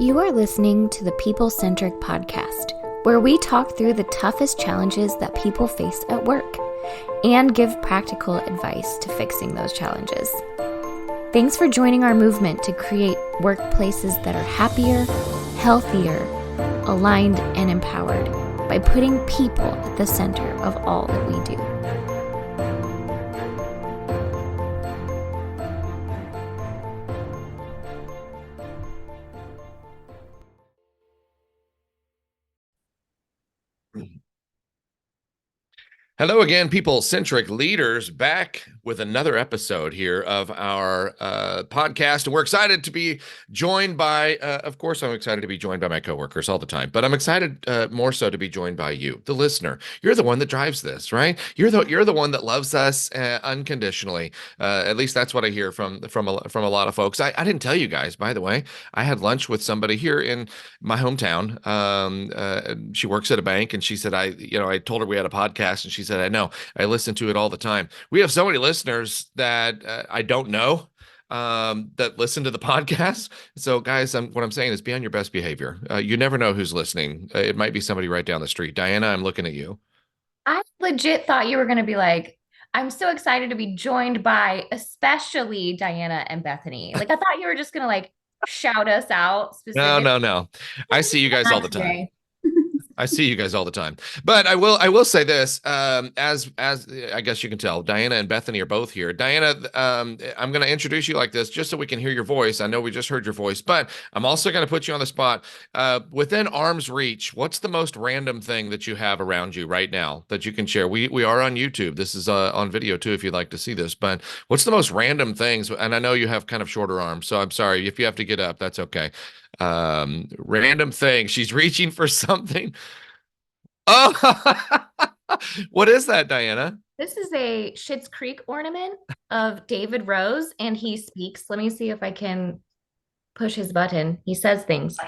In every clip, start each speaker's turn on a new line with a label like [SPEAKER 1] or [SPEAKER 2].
[SPEAKER 1] You are listening to the People Centric podcast, where we talk through the toughest challenges that people face at work and give practical advice to fixing those challenges. Thanks for joining our movement to create workplaces that are happier, healthier, aligned, and empowered by putting people at the center of all that we do.
[SPEAKER 2] Hello again, People Centric leaders, back with another episode here of our podcast. And we're excited to be joined by, of course, I'm excited to be joined by my coworkers all the time, but I'm excited more so to be joined by you, the listener. You're the one that drives this, right? You're the one that loves us unconditionally. At least that's what I hear from a lot of folks. I didn't tell you guys, by the way. I had lunch with somebody here in my hometown. She works at a bank, and she said, I told her we had a podcast, and she said, I know, I listen to it all the time. We have so many listeners that I don't know that listen to the podcast. So guys, what I'm saying is be on your best behavior. You never know who's listening. It might be somebody right down the street. Diana, I'm looking at you.
[SPEAKER 3] I legit thought you were going to be like, I'm so excited to be joined by especially Diana and Bethany. Like, I thought you were just going to like shout us out specifically.
[SPEAKER 2] No. I see you guys all the time. I see you guys all the time. But I will say this, as I guess you can tell, Diana and Bethany are both here. Diana, I'm going to introduce you like this just so we can hear your voice. I know we just heard your voice, but I'm also going to put you on the spot. Within arm's reach, what's the most random thing that you have around you right now that you can share? We are on YouTube. This is on video too, if you'd like to see this. But what's the most random things? And I know you have kind of shorter arms, so I'm sorry if you have to get up. That's okay. Random thing. She's reaching for something. Oh, what is that, Diana?
[SPEAKER 3] This is a Schitt's Creek ornament of David Rose, and he speaks. Let me see if I can push his button. He says things.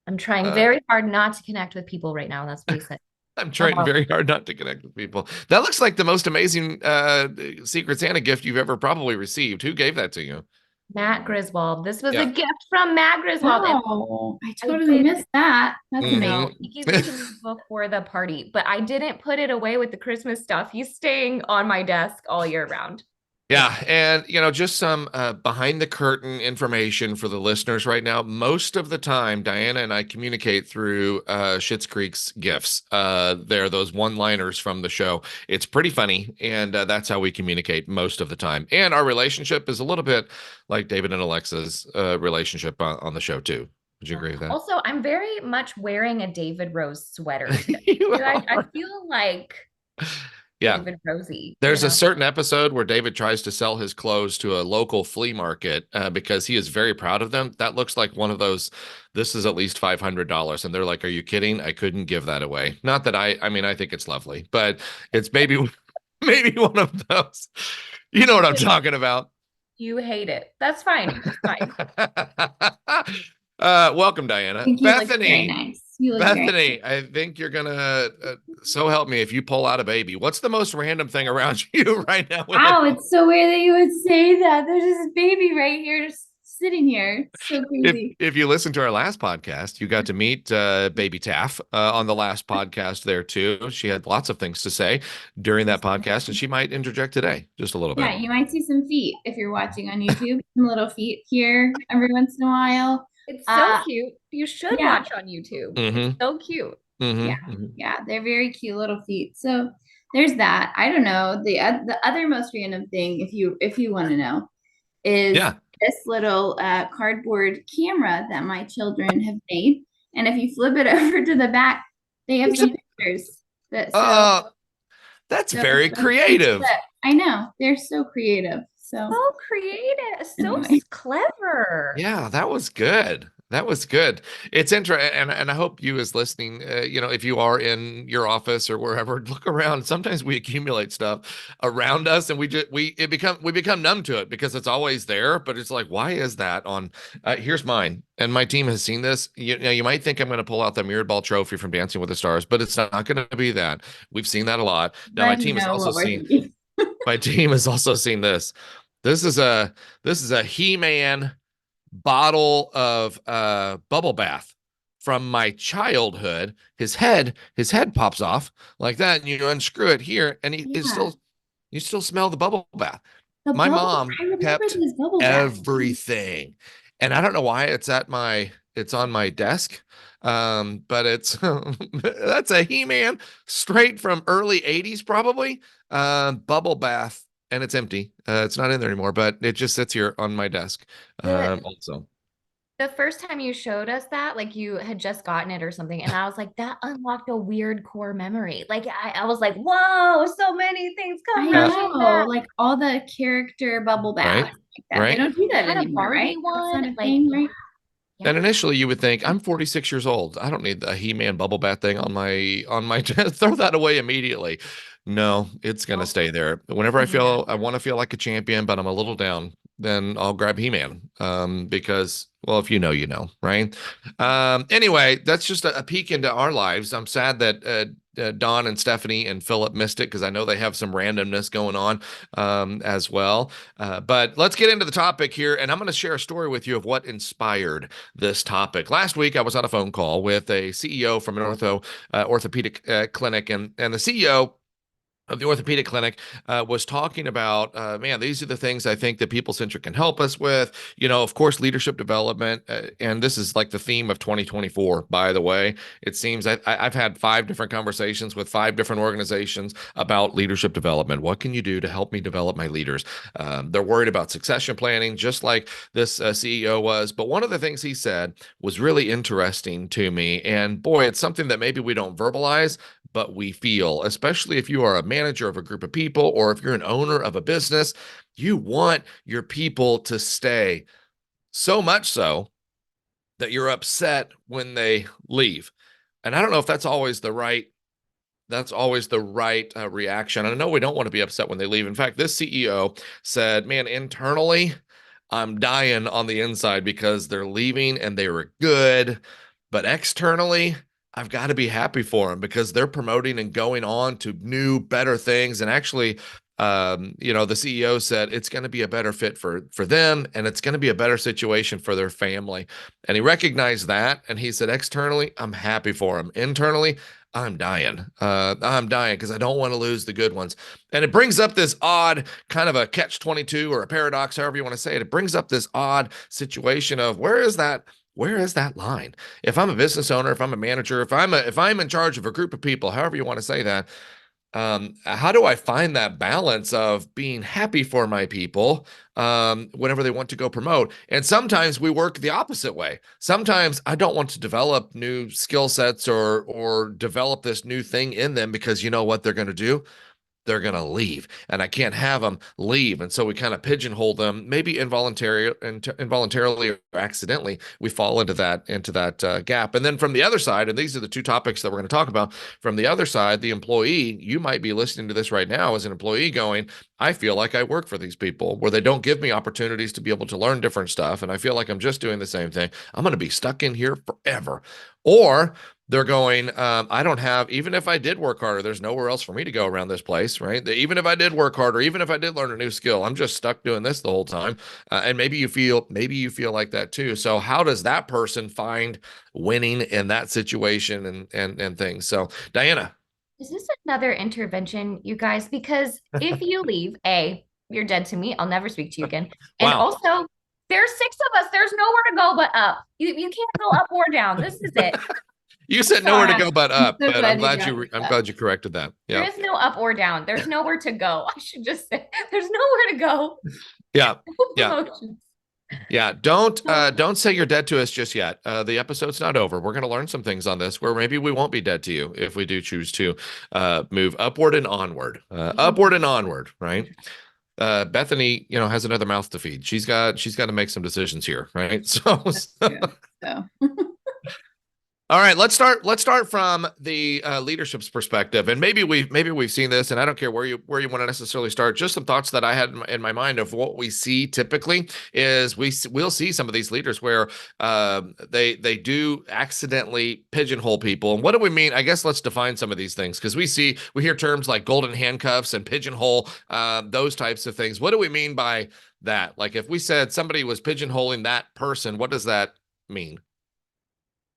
[SPEAKER 3] I'm trying very hard not to connect with people right now. That's what he said.
[SPEAKER 2] I'm trying very hard not to connect with people. That looks like the most amazing Secret Santa gift you've ever probably received. Who gave that to you?
[SPEAKER 3] Matt Griswold. This was a gift from Matt Griswold.
[SPEAKER 4] Oh, I totally missed that. That's amazing.
[SPEAKER 3] He gave it to me before the party, but I didn't put it away with the Christmas stuff. He's staying on my desk all year round.
[SPEAKER 2] Yeah, and just some behind the curtain information for the listeners right now. Most of the time, Diana and I communicate through Schitt's Creek's gifts. They're those one-liners from the show. It's pretty funny, and that's how we communicate most of the time. And our relationship is a little bit like David and Alexa's relationship on the show too. Would you agree with that?
[SPEAKER 3] Also, I'm very much wearing a David Rose sweater today. I feel like David Rosie.
[SPEAKER 2] There's a certain episode where David tries to sell his clothes to a local flea market because he is very proud of them. That looks like one of those, this is at least $500. And they're like, are you kidding? I couldn't give that away. Not that I think it's lovely, but it's maybe one of those. You know what I'm talking about.
[SPEAKER 3] You hate it. That's fine. It's fine.
[SPEAKER 2] Welcome, Diana. Bethany.
[SPEAKER 4] Nice.
[SPEAKER 2] Bethany, I think you're gonna so help me if you pull out a baby. What's the most random thing around you right now?
[SPEAKER 4] Wow, it's so weird that you would say that. There's this baby right here just sitting here. It's so crazy.
[SPEAKER 2] If you listen to our last podcast, you got to meet baby Taff on the last podcast there too. She had lots of things to say during that podcast, and she might interject today just a little bit.
[SPEAKER 4] Yeah, you might see some feet if you're watching on YouTube. Some little feet here every once in a while.
[SPEAKER 3] It's so cute. You should watch on YouTube. It's so cute.
[SPEAKER 4] Yeah, they're very cute little feet. So there's that. I don't know. The other most random thing, if you want to know, is this little cardboard camera that my children have made. And if you flip it over to the back, they have some pictures.
[SPEAKER 2] That's very creative.
[SPEAKER 4] I know. They're so creative. So
[SPEAKER 3] creative, so clever.
[SPEAKER 2] Yeah, that was good. That was good. It's interesting, and I hope you as listening, if you are in your office or wherever, look around. Sometimes we accumulate stuff around us, and we become numb to it because it's always there. But it's like, why is that on? Here's mine, and my team has seen this. You might think I'm going to pull out the mirrored ball trophy from Dancing with the Stars, but it's not going to be that. We've seen that a lot. Now my team has also seen. My team has also seen this. This is a He-Man bottle of bubble bath from my childhood. His head pops off like that, and you unscrew it here, and you still smell the bubble bath.
[SPEAKER 4] The
[SPEAKER 2] My
[SPEAKER 4] bubble,
[SPEAKER 2] mom
[SPEAKER 4] I remember
[SPEAKER 2] kept
[SPEAKER 4] these bubble baths.
[SPEAKER 2] everything, and I don't know why it's on my desk. But it's that's a He-Man straight from early 80s, probably. Bubble bath, and it's empty. It's not in there anymore, but it just sits here on my desk. Also.
[SPEAKER 3] The first time you showed us that, like you had just gotten it or something, and I was like, that unlocked a weird core memory. Like I was like, whoa, so many things come
[SPEAKER 4] I
[SPEAKER 3] rushing
[SPEAKER 4] know,
[SPEAKER 3] back.
[SPEAKER 4] like all the character bubble
[SPEAKER 2] Right,
[SPEAKER 4] baths like that. They
[SPEAKER 2] right.
[SPEAKER 4] don't do that
[SPEAKER 3] Had a
[SPEAKER 4] anymore,
[SPEAKER 3] Barbie
[SPEAKER 4] right? That's
[SPEAKER 3] one,
[SPEAKER 4] not a
[SPEAKER 3] like
[SPEAKER 4] thing, right?
[SPEAKER 2] And
[SPEAKER 3] yeah.
[SPEAKER 2] initially you would think, I'm 46 years old. I don't need a He-Man bubble bath thing on my chest. Throw that away immediately. No, it's gonna stay there. Whenever I want to feel like a champion, but I'm a little down, then I'll grab He-Man. Because, well, if you know, you know, right? Anyway, that's just a peek into our lives. I'm sad that Don and Stephanie and Philip missed it, because I know they have some randomness going on as well. But let's get into the topic here, and I'm going to share a story with you of what inspired this topic. Last week, I was on a phone call with a CEO from an orthopedic clinic, and the CEO of the orthopedic clinic was talking about, man, these are the things I think that People Centric can help us with. Of course, leadership development. And this is like the theme of 2024, by the way. It seems I've had 5 different conversations with 5 different organizations about leadership development. What can you do to help me develop my leaders? They're worried about succession planning, just like this CEO was. But one of the things he said was really interesting to me. And boy, it's something that maybe we don't verbalize, but we feel, especially if you are a manager of a group of people, or if you're an owner of a business, you want your people to stay, so much so that you're upset when they leave. And I don't know if that's always the right reaction. I know we don't want to be upset when they leave. In fact, this CEO said, man, internally, I'm dying on the inside because they're leaving and they were good. But externally, I've got to be happy for them because they're promoting and going on to new, better things. And actually, the CEO said it's going to be a better fit for them, and it's going to be a better situation for their family. And he recognized that, and he said, externally, I'm happy for them. Internally, I'm dying. I'm dying because I don't want to lose the good ones. And it brings up this odd kind of a catch-22 or a paradox, however you want to say it. It brings up this odd situation of where is that line? If I'm a business owner, if I'm a manager, if I'm in charge of a group of people, however you want to say that, how do I find that balance of being happy for my people whenever they want to go promote? And sometimes we work the opposite way. Sometimes I don't want to develop new skill sets or develop this new thing in them, because you know what they're going to do? They're going to leave, and I can't have them leave. And so we kind of pigeonhole them, maybe involuntarily or accidentally. We fall into that gap. And then from the other side, and these are the 2 topics that we're going to talk about. From the other side, the employee, you might be listening to this right now as an employee going, I feel like I work for these people where they don't give me opportunities to be able to learn different stuff. And I feel like I'm just doing the same thing. I'm going to be stuck in here forever. Or they're going, I don't have, even if I did work harder, there's nowhere else for me to go around this place, right? Even if I did work harder, even if I did learn a new skill, I'm just stuck doing this the whole time. And maybe you feel like that too. So how does that person find winning in that situation and things? So Diana.
[SPEAKER 3] Is this another intervention, you guys? Because if you leave, you're dead to me. I'll never speak to you again. And
[SPEAKER 2] Wow.
[SPEAKER 3] also, there's 6 of us. There's nowhere to go but up. You can't go up or down. This is it.
[SPEAKER 2] You said nowhere to go but up,
[SPEAKER 4] so
[SPEAKER 2] but I'm
[SPEAKER 4] glad
[SPEAKER 2] glad you corrected that.
[SPEAKER 3] There
[SPEAKER 2] Yeah.
[SPEAKER 3] is no up or down. There's nowhere to go. I should just say there's nowhere to go.
[SPEAKER 2] Yeah.
[SPEAKER 3] No
[SPEAKER 2] Yeah.
[SPEAKER 3] promotions.
[SPEAKER 2] Yeah, don't say you're dead to us just yet. The episode's not over. We're going to learn some things on this where maybe we won't be dead to you if we do choose to move upward and onward. Upward and onward, right? Bethany, has another mouth to feed. She's got to make some decisions here, right? So All right, let's start. Let's start from the leadership's perspective, and maybe we've seen this, and I don't care where you want to necessarily start. Just some thoughts that I had in my mind of what we see typically is we'll see some of these leaders where they do accidentally pigeonhole people. And what do we mean? I guess let's define some of these things, because we hear terms like golden handcuffs and pigeonhole, those types of things. What do we mean by that? Like if we said somebody was pigeonholing that person, what does that mean?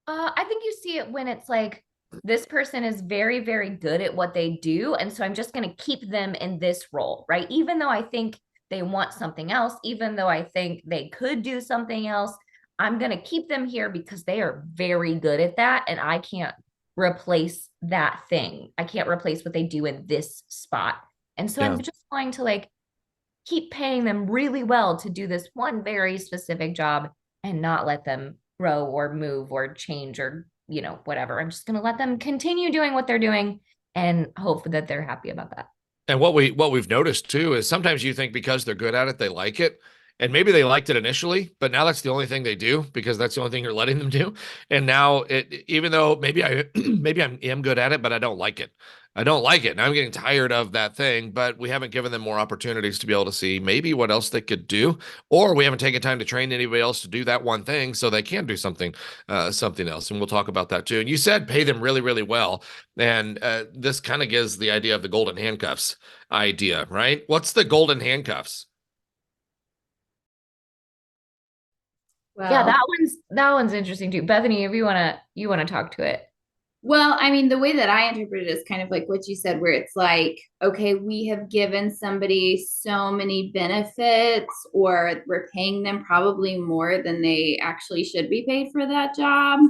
[SPEAKER 3] I think you see it when it's like this person is very, very good at what they do. And so I'm just going to keep them in this role, right? Even though I think they want something else, even though I think they could do something else, I'm going to keep them here because they are very good at that. And I can't replace that thing. I can't replace what they do in this spot. And so I'm just going to like keep paying them really well to do this one very specific job and not let them grow or move or change or, whatever. I'm just going to let them continue doing what they're doing and hope that they're happy about that.
[SPEAKER 2] And what we've noticed too is sometimes you think because they're good at it, they like it. And maybe they liked it initially, but now that's the only thing they do because that's the only thing you're letting them do. And now even though maybe I maybe I am good at it, but I don't like it. I don't like it. And I'm getting tired of that thing, but we haven't given them more opportunities to be able to see maybe what else they could do, or we haven't taken time to train anybody else to do that one thing so they can do something else. And we'll talk about that too. And you said pay them really, really well. And this kind of gives the idea of the golden handcuffs idea, right? What's the golden handcuffs?
[SPEAKER 3] Well, yeah, that one's interesting too. Bethany, if you wanna talk to it.
[SPEAKER 4] Well, I mean, the way that I interpret it is kind of like what you said, where it's like, okay, we have given somebody so many benefits, or we're paying them probably more than they actually should be paid for that job.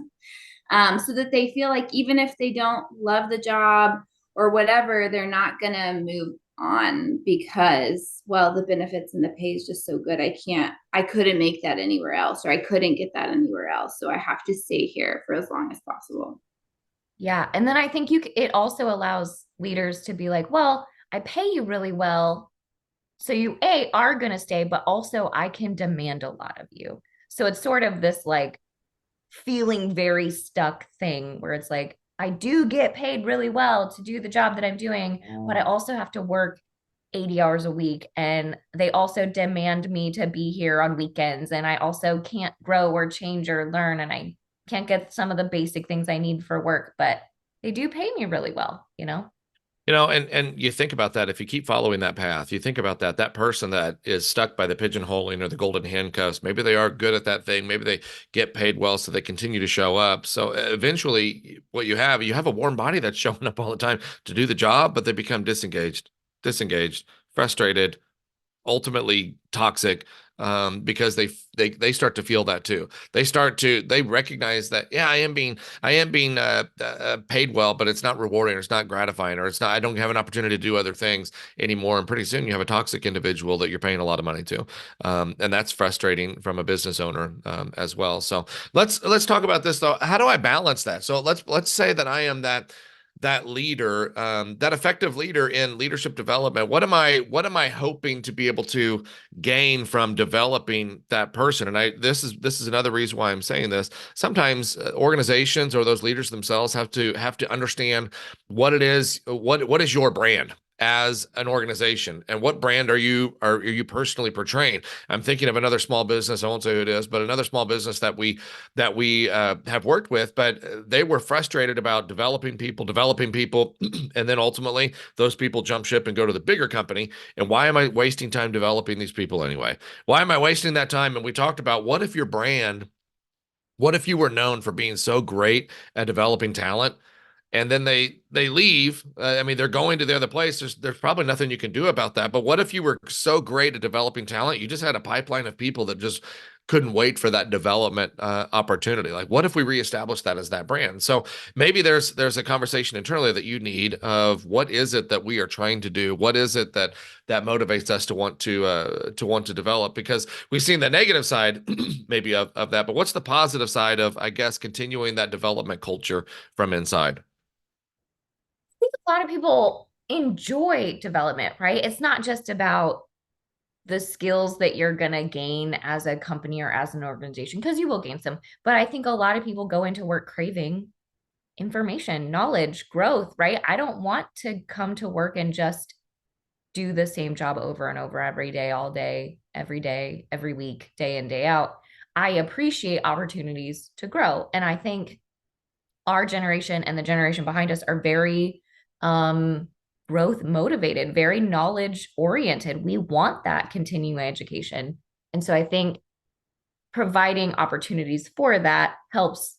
[SPEAKER 4] So that they feel like even if they don't love the job or whatever, they're not going to move on because, well, the benefits and the pay is just so good. I couldn't make that anywhere else, or I couldn't get that anywhere else. So I have to stay here for as long as possible.
[SPEAKER 3] Yeah. And then I think it also allows leaders to be like, well, I pay you really well. So you are going to stay, but also I can demand a lot of you. So it's sort of this like feeling very stuck thing where it's like, I do get paid really well to do the job that I'm doing, but I also have to work 80 hours a week. And they also demand me to be here on weekends. And I also can't grow or change or learn. And I can't get some of the basic things I need for work, but they do pay me really well,
[SPEAKER 2] And you think about that, if you keep following that path, you think about that person that is stuck by the pigeonholing or the golden handcuffs, maybe they are good at that thing. Maybe they get paid well, so they continue to show up. So eventually what you have a warm body that's showing up all the time to do the job, but they become disengaged, frustrated, ultimately toxic, because they start to feel that too. They recognize that, yeah, I am being paid well, but it's not rewarding, or it's not gratifying, or I don't have an opportunity to do other things anymore. And pretty soon you have a toxic individual that you're paying a lot of money to, and that's frustrating from a business owner, as well. So let's talk about this though. How do I balance that? So let's say that I am that leader, that effective leader in leadership development. What am I hoping to be able to gain from developing that person? And this is another reason why I'm saying this. Sometimes organizations or those leaders themselves have to understand what it is. What is your brand as an organization, and what brand are you personally portraying? I'm thinking of another small business. I won't say who it is, but another small business that we have worked with, but they were frustrated about developing people, and then ultimately those people jump ship and go to the bigger company. And why am I wasting time developing these people anyway? Why am I wasting that time? And we talked about, what if you were known for being so great at developing talent, and then they leave? I mean, they're going to the other place. There's probably nothing you can do about that. But what if you were so great at developing talent, you just had a pipeline of people that just couldn't wait for that development opportunity? Like, what if we reestablish that as that brand? So maybe there's a conversation internally that you need of, what is it that we are trying to do? What is it that motivates us to want to develop? Because we've seen the negative side maybe of that, but what's the positive side of, I guess, continuing that development culture from inside?
[SPEAKER 3] think a lot of people enjoy development, right? It's not just about the skills that you're going to gain as a company or as an organization, because you will gain some. But I think a lot of people go into work craving information, knowledge, growth, right? I don't want to come to work and just do the same job over and over every day, every week, day in, day out. I appreciate opportunities to grow. And I think our generation and the generation behind us are very growth motivated, very knowledge oriented. We want that continuing education. And so I think providing opportunities for that helps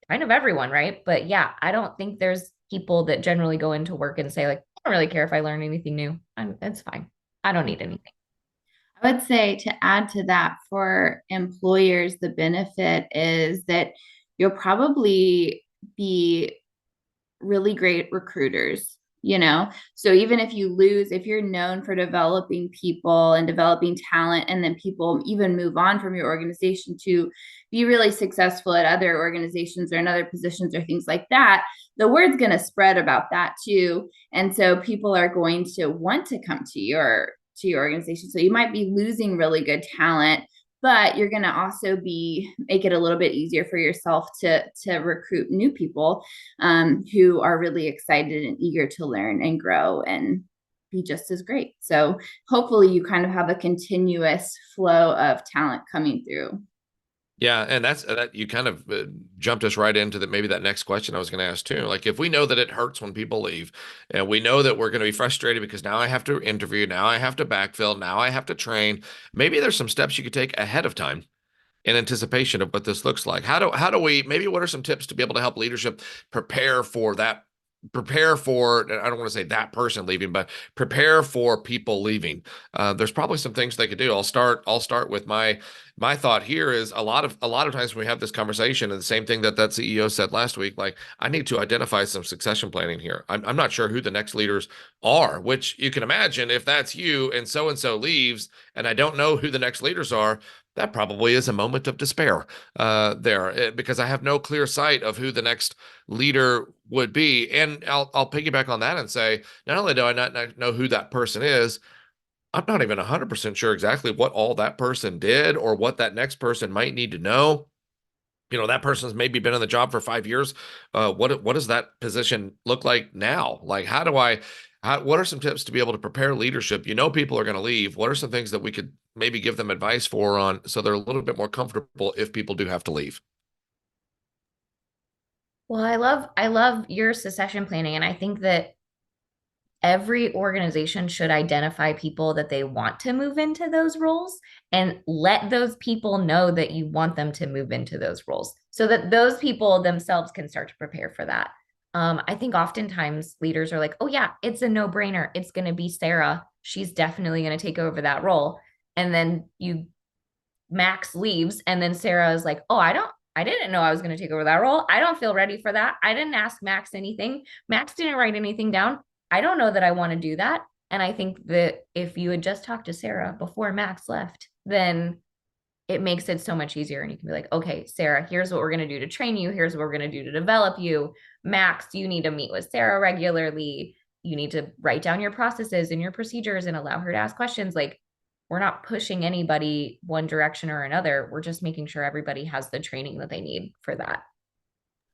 [SPEAKER 3] kind of everyone, right? But yeah, I don't think there's people that generally go into work and say, like, I don't really care if I learn anything new. It's fine. I don't need anything.
[SPEAKER 4] I would say, to add to that, for employers, the benefit is that you'll probably be really great recruiters, so even if you lose, if you're known for developing people and developing talent, and then people even move on from your organization to be really successful at other organizations or in other positions or things like that, the word's going to spread about that too. And so people are going to want to come to your organization. So you might be losing really good talent, but you're going to also make it a little bit easier for yourself to recruit new people who are really excited and eager to learn and grow and be just as great. So hopefully you kind of have a continuous flow of talent coming through.
[SPEAKER 2] Yeah, and that you kind of jumped us right into that. Maybe that next question I was going to ask too. Like, if we know that it hurts when people leave, and we know that we're going to be frustrated because now I have to interview, now I have to backfill, now I have to train. Maybe there's some steps you could take ahead of time in anticipation of what this looks like. How do we, maybe what are some tips to be able to help leadership prepare for that? Prepare for, I don't want to say that person leaving, but prepare for people leaving. There's probably some things they could do. I'll start with my thought here is a lot of times when we have this conversation, and the same thing that CEO said last week, like, I need to identify some succession planning here. I'm not sure who the next leaders are, which you can imagine if that's you and so leaves and I don't know who the next leaders are, that probably is a moment of despair there, because I have no clear sight of who the next leader would be. And I'll piggyback on that and say, not only do I not know who that person is, I'm not even 100% sure exactly what all that person did or what that next person might need to know. That person's maybe been in the job for 5 years. What does that position look like now? Like, what are some tips to be able to prepare leadership? People are going to leave. What are some things that we could maybe give them advice for on, so they're a little bit more comfortable if people do have to leave?
[SPEAKER 3] Well, I love your succession planning. And I think that every organization should identify people that they want to move into those roles and let those people know that you want them to move into those roles so that those people themselves can start to prepare for that. I think oftentimes leaders are like, oh yeah, it's a no-brainer. It's going to be Sarah. She's definitely going to take over that role. And then Max leaves, and then Sarah is like, oh, I didn't know I was going to take over that role. I don't feel ready for that. I didn't ask Max anything. Max didn't write anything down. I don't know that I want to do that. And I think that if you had just talked to Sarah before Max left, then it makes it so much easier. And you can be like, okay, Sarah, here's what we're going to do to train you. Here's what we're going to do to develop you. Max, you need to meet with Sarah regularly. You need to write down your processes and your procedures and allow her to ask questions. Like, we're not pushing anybody one direction or another. We're just making sure everybody has the training that they need for that.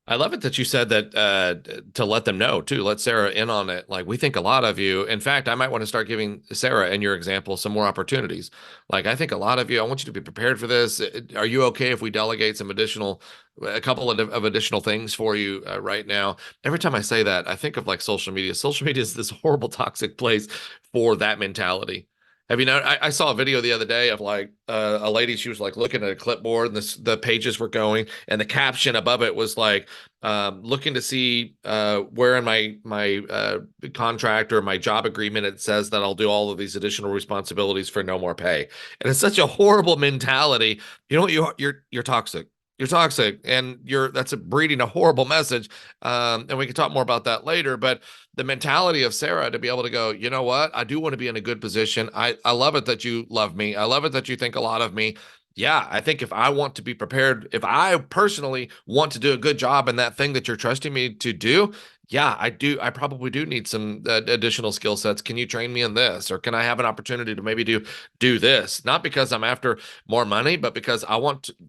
[SPEAKER 2] I love it that you said that to let them know too. Let Sarah in on it. Like, we think a lot of you. In fact, I might want to start giving Sarah, in your example, some more opportunities. Like, I think a lot of you, I want you to be prepared for this. Are you okay if we delegate a couple of additional things for you right now? Every time I say that, I think of like social media. Social media is this horrible, toxic place for that mentality. Have you know? I saw a video the other day of like a lady. She was like looking at a clipboard, and the pages were going, and the caption above it was like, looking to see where in my contract or my job agreement it says that I'll do all of these additional responsibilities for no more pay. And it's such a horrible mentality. You're toxic. You're toxic, and that's breeding a horrible message. And we can talk more about that later. But the mentality of Sarah to be able to go, you know what? I do want to be in a good position. I love it that you love me. I love it that you think a lot of me. Yeah, I think if I want to be prepared, if I personally want to do a good job in that thing that you're trusting me to do, yeah, I do. I probably do need some additional skill sets. Can you train me in this, or can I have an opportunity to maybe do this? Not because I'm after more money, but because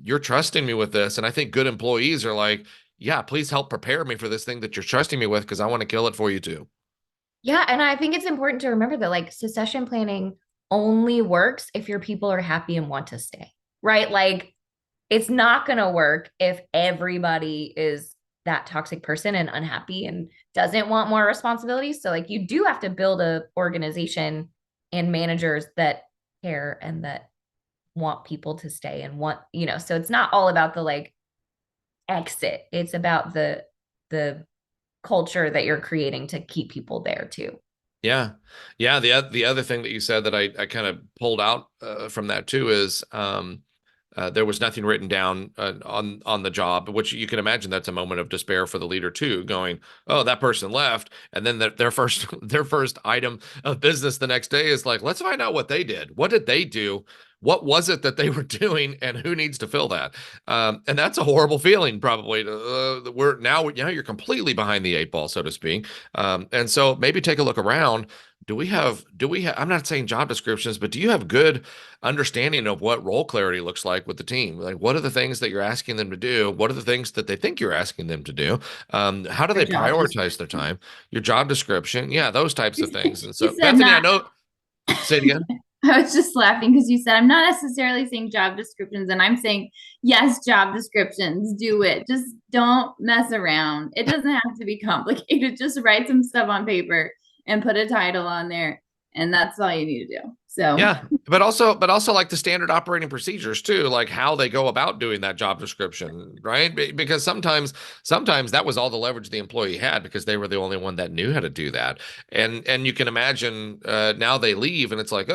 [SPEAKER 2] you're trusting me with this. And I think good employees are like, yeah, please help prepare me for this thing that you're trusting me with because I want to kill it for you too.
[SPEAKER 3] Yeah, and I think it's important to remember that like succession planning only works if your people are happy and want to stay, right? Like it's not going to work if everybody is that toxic person and unhappy and doesn't want more responsibilities. So like you do have to build a organization and managers that care and that want people to stay and want, so it's not all about the like exit. It's about the culture that you're creating to keep people there too.
[SPEAKER 2] Yeah. Yeah. The other thing that you said that I kind of pulled out from that too is there was nothing written down on the job, which you can imagine that's a moment of despair for the leader too, going, "Oh, that person left," and then their first their first item of business the next day is like, "Let's find out what they did. What did they do? What was it that they were doing, and who needs to fill that?" And that's a horrible feeling, probably. We're now, you're completely behind the eight ball, so to speak. And so maybe take a look around. Do we have, I'm not saying job descriptions, but do you have good understanding of what role clarity looks like with the team? Like, what are the things that you're asking them to do? What are the things that they think you're asking them to do? How do
[SPEAKER 4] Your
[SPEAKER 2] they
[SPEAKER 4] job
[SPEAKER 2] prioritize their
[SPEAKER 4] description.
[SPEAKER 2] time? Your job description. Yeah, those types of things. And
[SPEAKER 4] You
[SPEAKER 2] so,
[SPEAKER 4] said
[SPEAKER 2] Bethany, I
[SPEAKER 4] not.
[SPEAKER 2] know, say it again.
[SPEAKER 4] I was just laughing because you said I'm not necessarily saying job descriptions, and I'm saying yes, job descriptions, do it. Just don't mess around. It doesn't have to be complicated. Just write some stuff on paper and put a title on there, and that's all you need to do. So
[SPEAKER 2] Yeah, but also like the standard operating procedures too, like how they go about doing that job description, right? Because sometimes that was all the leverage the employee had because they were the only one that knew how to do that. And you can imagine now they leave and it's like,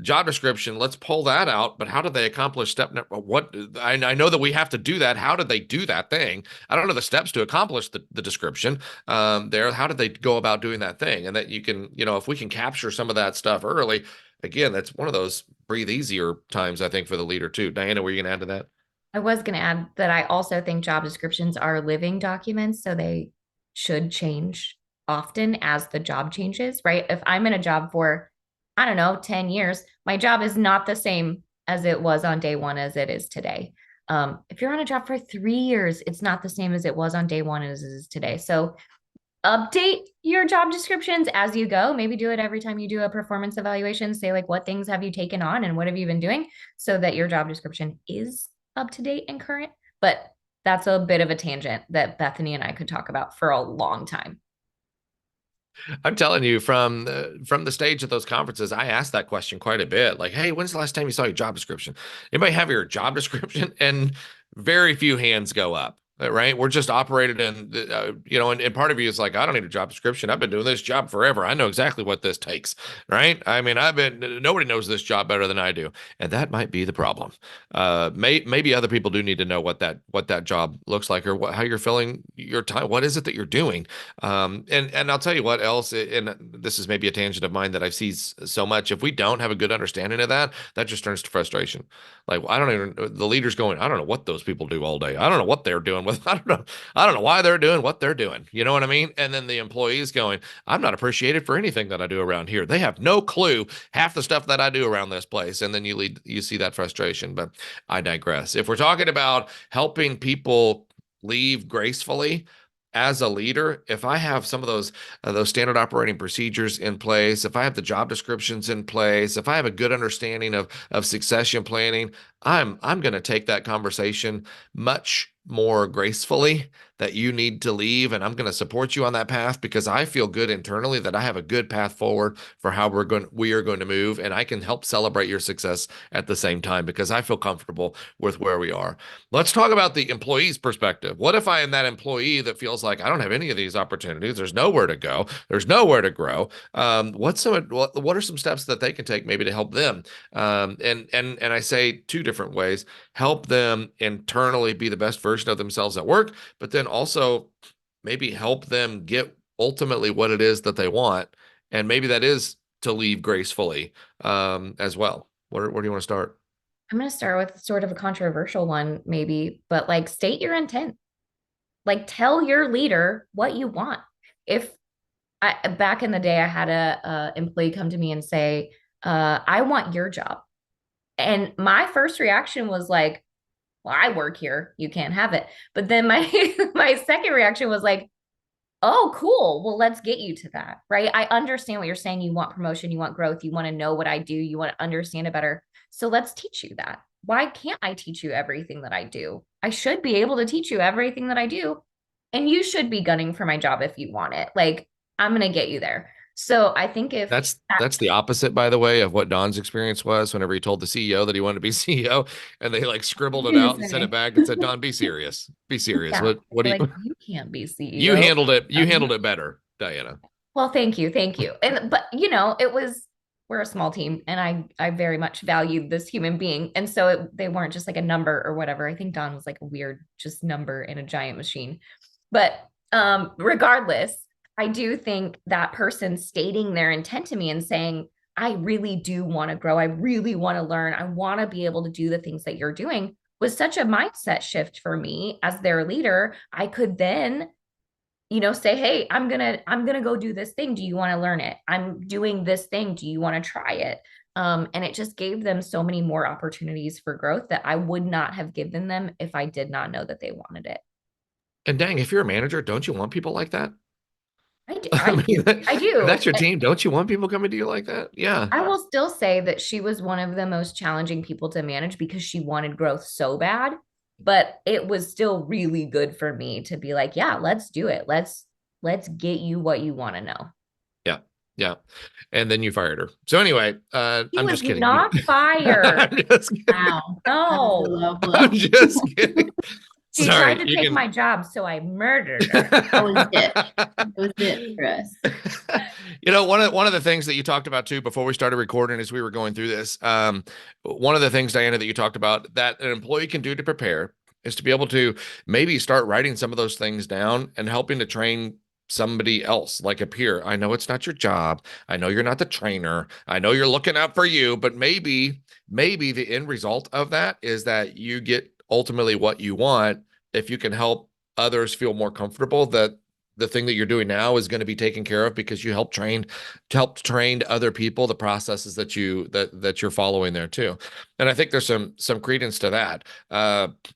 [SPEAKER 2] job description, let's pull that out. But how did they accomplish what? I know that we have to do that. How did they do that thing? I don't know the steps to accomplish the description there. How did they go about doing that thing? And that you can, if we can capture some of that stuff early. Again, that's one of those breathe easier times, I think, for the leader too. Diana, were you going to add to that?
[SPEAKER 3] I was going to add that I also think job descriptions are living documents, so they should change often as the job changes, right? If I'm in a job for, I don't know, 10 years, my job is not the same as it was on day one as it is today. If you're on a job for 3 years, it's not the same as it was on day one as it is today. So update your job descriptions as you go. Maybe do it every time you do a performance evaluation. Say, like, what things have you taken on and what have you been doing so that your job description is up to date and current. But that's a bit of a tangent that Bethany and I could talk about for a long time.
[SPEAKER 2] I'm telling you, from the stage of those conferences, I asked that question quite a bit. Like, hey, when's the last time you saw your job description? Anybody have your job description? And very few hands go up. Right, we're just operated in, and part of you is like, I don't need a job description. I've been doing this job forever. I know exactly what this takes, right? I mean, nobody knows this job better than I do, and that might be the problem. Maybe other people do need to know what that job looks like or how you're filling your time. What is it that you're doing? And I'll tell you what else, and this is maybe a tangent of mine that I see so much. If we don't have a good understanding of that, that just turns to frustration. Like, I don't even, the leader's going, I don't know what those people do all day. I don't know what they're doing with, I don't know why they're doing what they're doing. You know what I mean? And then the employees going, I'm not appreciated for anything that I do around here. They have no clue half the stuff that I do around this place. And then you see that frustration, but I digress. If we're talking about helping people leave gracefully, as a leader, if I have some of those standard operating procedures in place, if I have the job descriptions in place, if I have a good understanding of succession planning, I'm going to take that conversation much more gracefully that you need to leave, and I'm going to support you on that path because I feel good internally that I have a good path forward for how we are going to move, and I can help celebrate your success at the same time because I feel comfortable with where we are. Let's talk about the employee's perspective. What if I am that employee that feels like I don't have any of these opportunities? There's nowhere to go. There's nowhere to grow. What are some steps that they can take maybe to help them? And I say two different ways: help them internally be the best version of themselves at work, but then also maybe help them get ultimately what it is that they want, and maybe that is to leave gracefully as well. Where do you want to start?
[SPEAKER 3] I'm going to start with sort of a controversial one, maybe, but like state your intent. Like tell your leader what you want. If back in the day, I had a employee come to me and say, I want your job. And my first reaction was like, well, I work here. You can't have it. But then my my second reaction was like, oh, cool. Well, let's get you to that. Right. I understand what you're saying. You want promotion, you want growth, you want to know what I do, you want to understand it better. So let's teach you that. Why can't I teach you everything that I do? I should be able to teach you everything that I do. And you should be gunning for my job if you want it. Like, I'm going to get you there. So I think if
[SPEAKER 2] that's the opposite, by the way, of what Don's experience was whenever he told the CEO that he wanted to be CEO, and they like scribbled it out and sent it back and said, Don, be serious. Be serious.
[SPEAKER 3] Yeah.
[SPEAKER 2] What do you
[SPEAKER 3] like, you can't be CEO.
[SPEAKER 2] You handled it. You handled it better, Diana.
[SPEAKER 3] Well, thank you. Thank you. And but you know, we're a small team and I very much valued this human being. And so they weren't just like a number or whatever. I think Don was like a weird just number in a giant machine. But regardless, I do think that person stating their intent to me and saying, I really do want to grow. I really want to learn. I want to be able to do the things that you're doing was such a mindset shift for me as their leader. I could then, you know, say, hey, I'm gonna go do this thing. Do you want to learn it? I'm doing this thing. Do you want to try it? And it just gave them so many more opportunities for growth that I would not have given them if I did not know that they wanted it.
[SPEAKER 2] And dang, if you're a manager, don't you want people like that?
[SPEAKER 3] I do.
[SPEAKER 2] I do. That's your team. Don't you want people coming to you like that? Yeah.
[SPEAKER 3] I will still say that she was one of the most challenging people to manage because she wanted growth so bad, but it was still really good for me to be like, yeah, let's do it. Let's get you what you want to know.
[SPEAKER 2] Yeah. Yeah. And then you fired her. So anyway, I'm just kidding.
[SPEAKER 3] Not fired.
[SPEAKER 2] I'm just kidding.
[SPEAKER 3] Wow. No.
[SPEAKER 2] I'm just kidding.
[SPEAKER 3] She
[SPEAKER 2] Sorry,
[SPEAKER 3] tried to take my job, so I murdered her.
[SPEAKER 4] That was it. That was it for us.
[SPEAKER 2] You know, one of the things that you talked about too before we started recording as we were going through this, one of the things, Diana, that you talked about that an employee can do to prepare is to be able to maybe start writing some of those things down and helping to train somebody else, like a peer. I know it's not your job. I know you're not the trainer. I know you're looking out for you, but maybe the end result of that is that you get ultimately what you want if you can help others feel more comfortable that the thing that you're doing now is going to be taken care of because you helped train other people the processes that you're following there too. And I think there's some credence to that.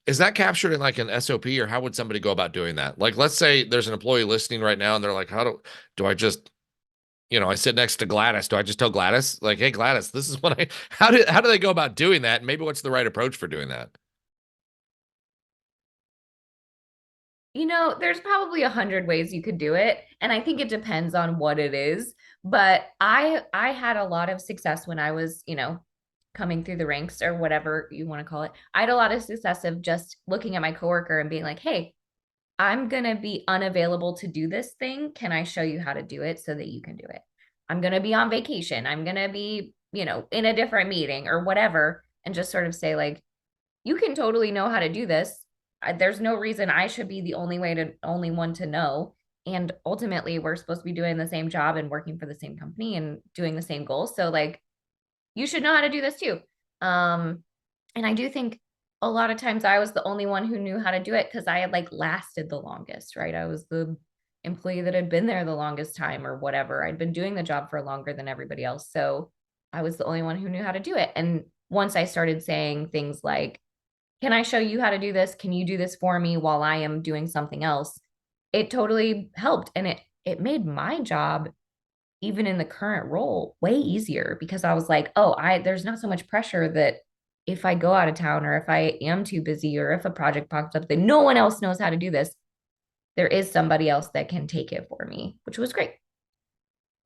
[SPEAKER 2] Is that captured in like an SOP, or how would somebody go about doing that? Like, let's say there's an employee listening right now and they're like, how do I just, you know, I sit next to Gladys. Do I just tell Gladys, like, hey, Gladys, this is what how do they go about doing that? And maybe what's the right approach for doing that?
[SPEAKER 3] You know, there's probably 100 ways you could do it, and I think it depends on what it is. But I had a lot of success when I was, you know, coming through the ranks or whatever you want to call it. I had a lot of success of just looking at my coworker and being like, "Hey, I'm going to be unavailable to do this thing. Can I show you how to do it so that you can do it? I'm going to be on vacation. I'm going to be, you know, in a different meeting or whatever." And just sort of say like, "You can totally know how to do this. There's no reason I should be the only one to know. And ultimately, we're supposed to be doing the same job and working for the same company and doing the same goals. So like, you should know how to do this too." And I do think a lot of times I was the only one who knew how to do it because I had like lasted the longest, right? I was the employee that had been there the longest time or whatever. I'd been doing the job for longer than everybody else. So I was the only one who knew how to do it. And once I started saying things like, can I show you how to do this? Can you do this for me while I am doing something else? It totally helped. And it made my job, even in the current role, way easier because I was like, oh, there's not so much pressure that if I go out of town or if I am too busy or if a project pops up that no one else knows how to do this, there is somebody else that can take it for me, which was great.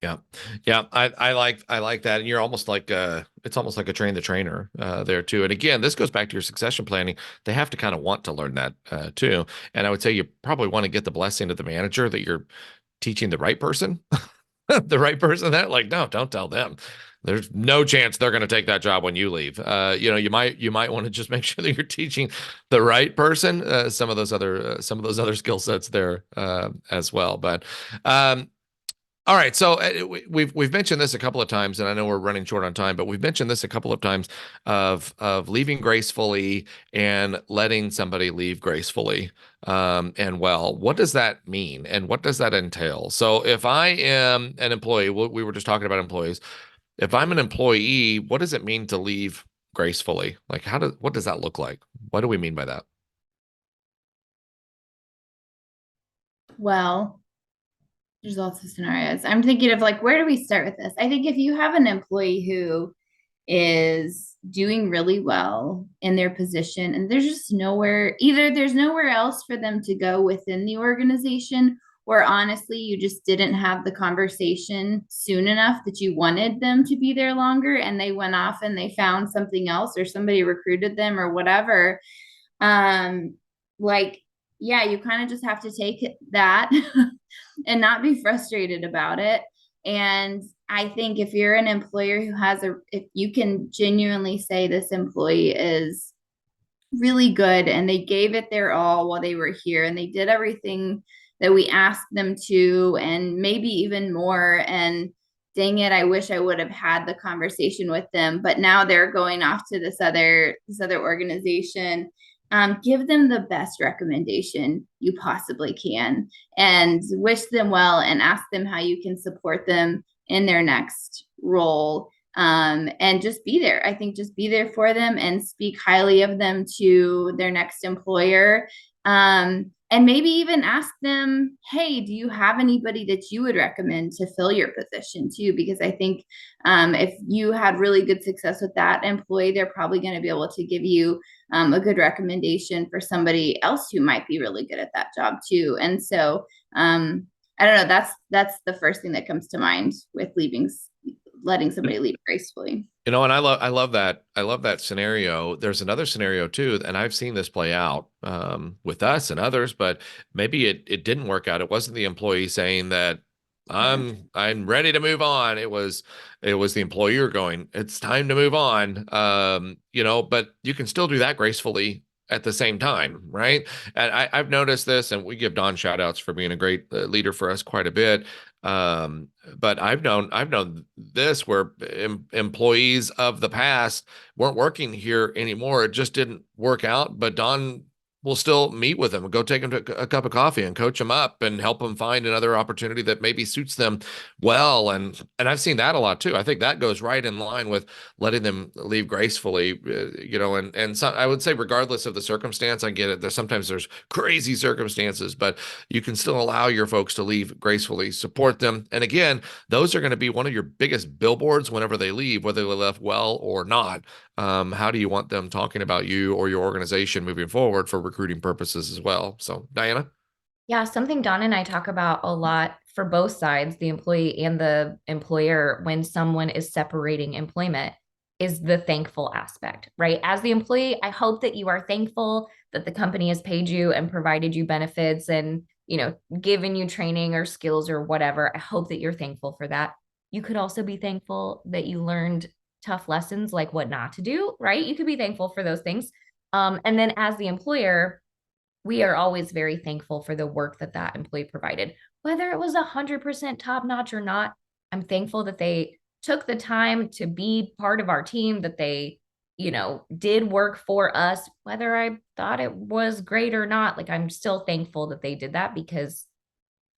[SPEAKER 2] Yeah. Yeah. I like that. And you're almost like, it's almost like a train the trainer, there too. And again, this goes back to your succession planning. They have to kind of want to learn that, too. And I would say you probably want to get the blessing of the manager that you're teaching the right person, the right person that like, no, don't tell them. There's no chance they're going to take that job when you leave. You know, you might want to just make sure that you're teaching the right person, some of those other skill sets there, as well. But, All right, so we've mentioned this a couple of times, and I know we're running short on time, but we've mentioned this a couple of times of leaving gracefully and letting somebody leave gracefully and well. What does that mean, and what does that entail? So if I am an employee, we were just talking about employees. If I'm an employee, what does it mean to leave gracefully? Like, what does that look like? What do we mean by that?
[SPEAKER 4] Well, there's lots of scenarios. I'm thinking of like, where do we start with this? I think if you have an employee who is doing really well in their position and there's just nowhere, either there's nowhere else for them to go within the organization, or honestly, you just didn't have the conversation soon enough that you wanted them to be there longer and they went off and they found something else or somebody recruited them or whatever. Like, yeah, you kind of just have to take that and not be frustrated about it. And I think if you're an employer who has if you can genuinely say this employee is really good and they gave it their all while they were here and they did everything that we asked them to and maybe even more, and dang it, I wish I would have had the conversation with them, but now they're going off to this other organization. Give them the best recommendation you possibly can and wish them well and ask them how you can support them in their next role. And just be there. I think just be there for them and speak highly of them to their next employer. And maybe even ask them, hey, do you have anybody that you would recommend to fill your position too? Because I think if you had really good success with that employee, they're probably going to be able to give you a good recommendation for somebody else who might be really good at that job too. And so I don't know, that's the first thing that comes to mind with letting somebody leave gracefully.
[SPEAKER 2] And I love that scenario. There's another scenario too, and I've seen this play out with us and others, but maybe it didn't work out. It wasn't the employee saying that I'm ready to move on. It was the employer going, it's time to move on. But you can still do that gracefully at the same time, right? And I've noticed this, and we give Don shout outs for being a great leader for us quite a bit. But I've known this where employees of the past weren't working here anymore. It just didn't work out, but Don will still meet with them and go take them to a cup of coffee and coach them up and help them find another opportunity that maybe suits them well. And I've seen that a lot too. I think that goes right in line with letting them leave gracefully, and so I would say regardless of the circumstance, I get it. There's crazy circumstances, but you can still allow your folks to leave gracefully, support them. And again, those are going to be one of your biggest billboards whenever they leave, whether they left well or not. How do you want them talking about you or your organization moving forward for recruiting purposes as well? So, Diana?
[SPEAKER 3] Yeah, something Don and I talk about a lot for both sides, the employee and the employer, when someone is separating employment, is the thankful aspect, right? As the employee, I hope that you are thankful that the company has paid you and provided you benefits and, given you training or skills or whatever. I hope that you're thankful for that. You could also be thankful that you learned tough lessons like what not to do, right? You could be thankful for those things. And then as the employer, we are always very thankful for the work that employee provided, whether it was 100% top notch or not. I'm thankful that they took the time to be part of our team, that they, did work for us, whether I thought it was great or not. Like, I'm still thankful that they did that because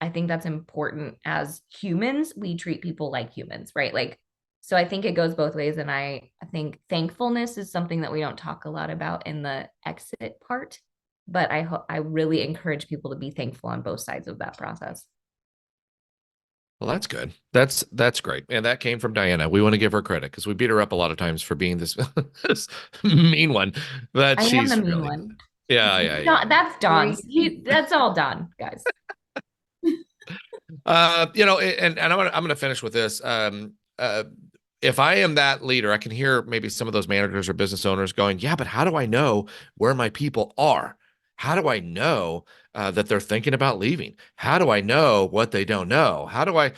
[SPEAKER 3] I think that's important. As humans, we treat people like humans, right? Like, so I think it goes both ways. And I think thankfulness is something that we don't talk a lot about in the exit part, but I really encourage people to be thankful on both sides of that process.
[SPEAKER 2] Well, that's good. That's great. And that came from Diana. We want to give her credit because we beat her up a lot of times for being this, this mean one. But
[SPEAKER 3] I
[SPEAKER 2] she's
[SPEAKER 3] am the mean
[SPEAKER 2] really,
[SPEAKER 3] one.
[SPEAKER 2] yeah.
[SPEAKER 3] That's Don's. That's all Don, guys.
[SPEAKER 2] And I'm gonna finish with this. If I am that leader, I can hear maybe some of those managers or business owners going, yeah, but how do I know where my people are? How do I know that they're thinking about leaving? How do I know what they don't know? How do I,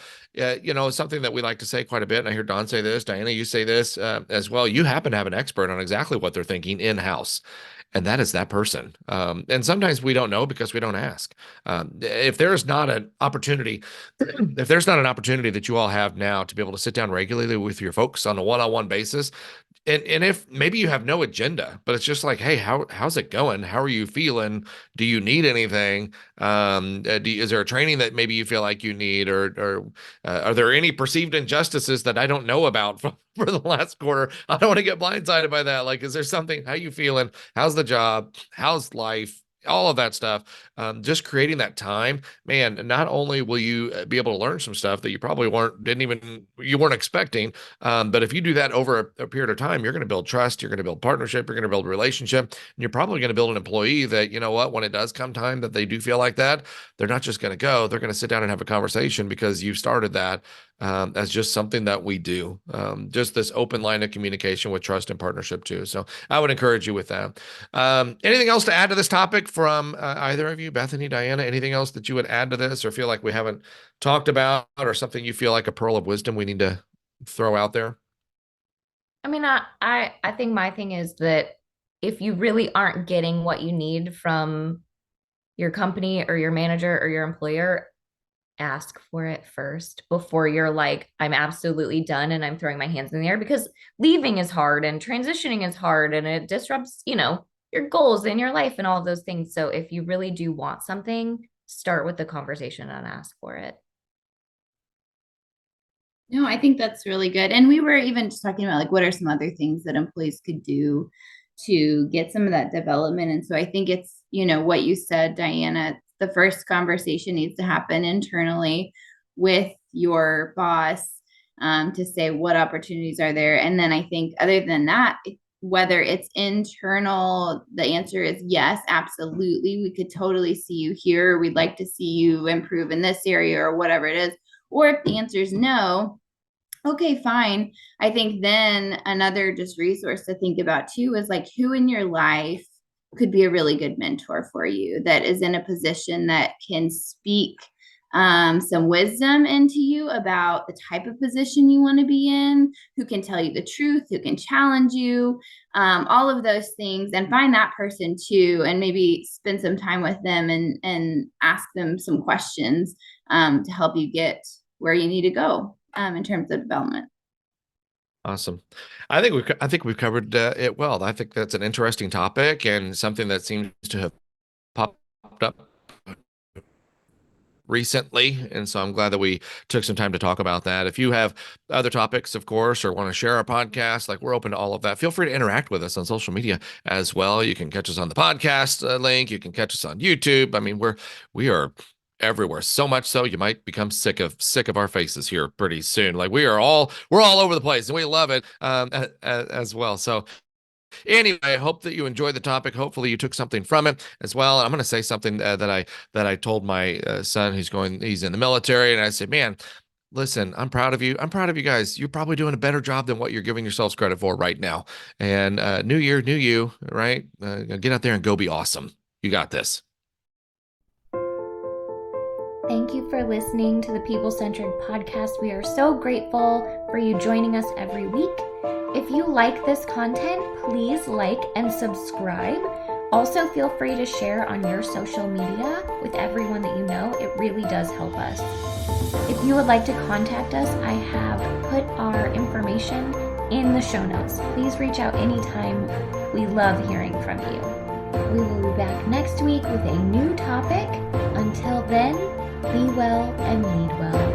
[SPEAKER 2] something that we like to say quite a bit, and I hear Don say this, Diana, you say this as well. You happen to have an expert on exactly what they're thinking in-house. And that is that person. And sometimes we don't know because we don't ask. If there's not an opportunity, if there's not an opportunity that you all have now to be able to sit down regularly with your folks on a one-on-one basis, and if maybe you have no agenda, but it's just like, hey, how's it going? How are you feeling? Do you need anything? Is there a training that maybe you feel like you need, or are there any perceived injustices that I don't know about for the last quarter? I don't want to get blindsided by that. Like, is there something? How you feeling? How's the job? How's life? All of that stuff. Just creating that time, man. Not only will you be able to learn some stuff that you probably weren't expecting, but if you do that over a period of time, you're going to build trust, you're going to build partnership, you're going to build relationship, and you're probably going to build an employee that, you know what, when it does come time that they do feel like that, they're not just going to go, they're going to sit down and have a conversation because you've started that as just something that we do. Just this open line of communication with trust and partnership too. So I would encourage you with that. Anything else to add to this topic from either of you, Bethany, Diana? Anything else that you would add to this or feel like we haven't talked about, or something you feel like a pearl of wisdom we need to throw out there?
[SPEAKER 3] I mean, I think my thing is that if you really aren't getting what you need from your company or your manager or your employer, ask for it first before you're like, I'm absolutely done and I'm throwing my hands in the air, because leaving is hard and transitioning is hard and it disrupts, your goals in your life and all of those things. So if you really do want something, start with the conversation and ask for it.
[SPEAKER 4] No, I think that's really good. And we were even just talking about, like, what are some other things that employees could do to get some of that development. And so I think it's, what you said, Diana, the first conversation needs to happen internally with your boss, to say what opportunities are there. And then I think other than that, whether it's internal, the answer is yes, absolutely. We could totally see you here. We'd like to see you improve in this area or whatever it is. Or if the answer is no, okay, fine. I think then another just resource to think about too is, like, who in your life could be a really good mentor for you that is in a position that can speak some wisdom into you about the type of position you want to be in, who can tell you the truth, who can challenge you, all of those things, and find that person too, and maybe spend some time with them and ask them some questions to help you get where you need to go in terms of development.
[SPEAKER 2] Awesome. I think we've covered it well. I think that's an interesting topic and something that seems to have popped up recently. And so I'm glad that we took some time to talk about that. If you have other topics, of course, or want to share our podcast, like, we're open to all of that. Feel free to interact with us on social media as well. You can catch us on the podcast link. You can catch us on YouTube. I mean, we are everywhere, so much so you might become sick of our faces here pretty soon. Like, we're all over the place, and we love it as well. So anyway, I hope that you enjoyed the topic. Hopefully you took something from it as well. I'm going to say something that I told my son he's in the military, and I said, man, listen, I'm proud of you. I'm proud of you guys. You're probably doing a better job than what you're giving yourselves credit for right now. And new year, new you, right? Get out there and go be awesome. You got this.
[SPEAKER 1] Thank you for listening to the People Centric podcast. We are so grateful for you joining us every week. If you like this content, please like and subscribe. Also, feel free to share on your social media with everyone that you know. It really does help us. If you would like to contact us, I have put our information in the show notes. Please reach out anytime. We love hearing from you. We will be back next week with a new topic. Until then, be well and lead well.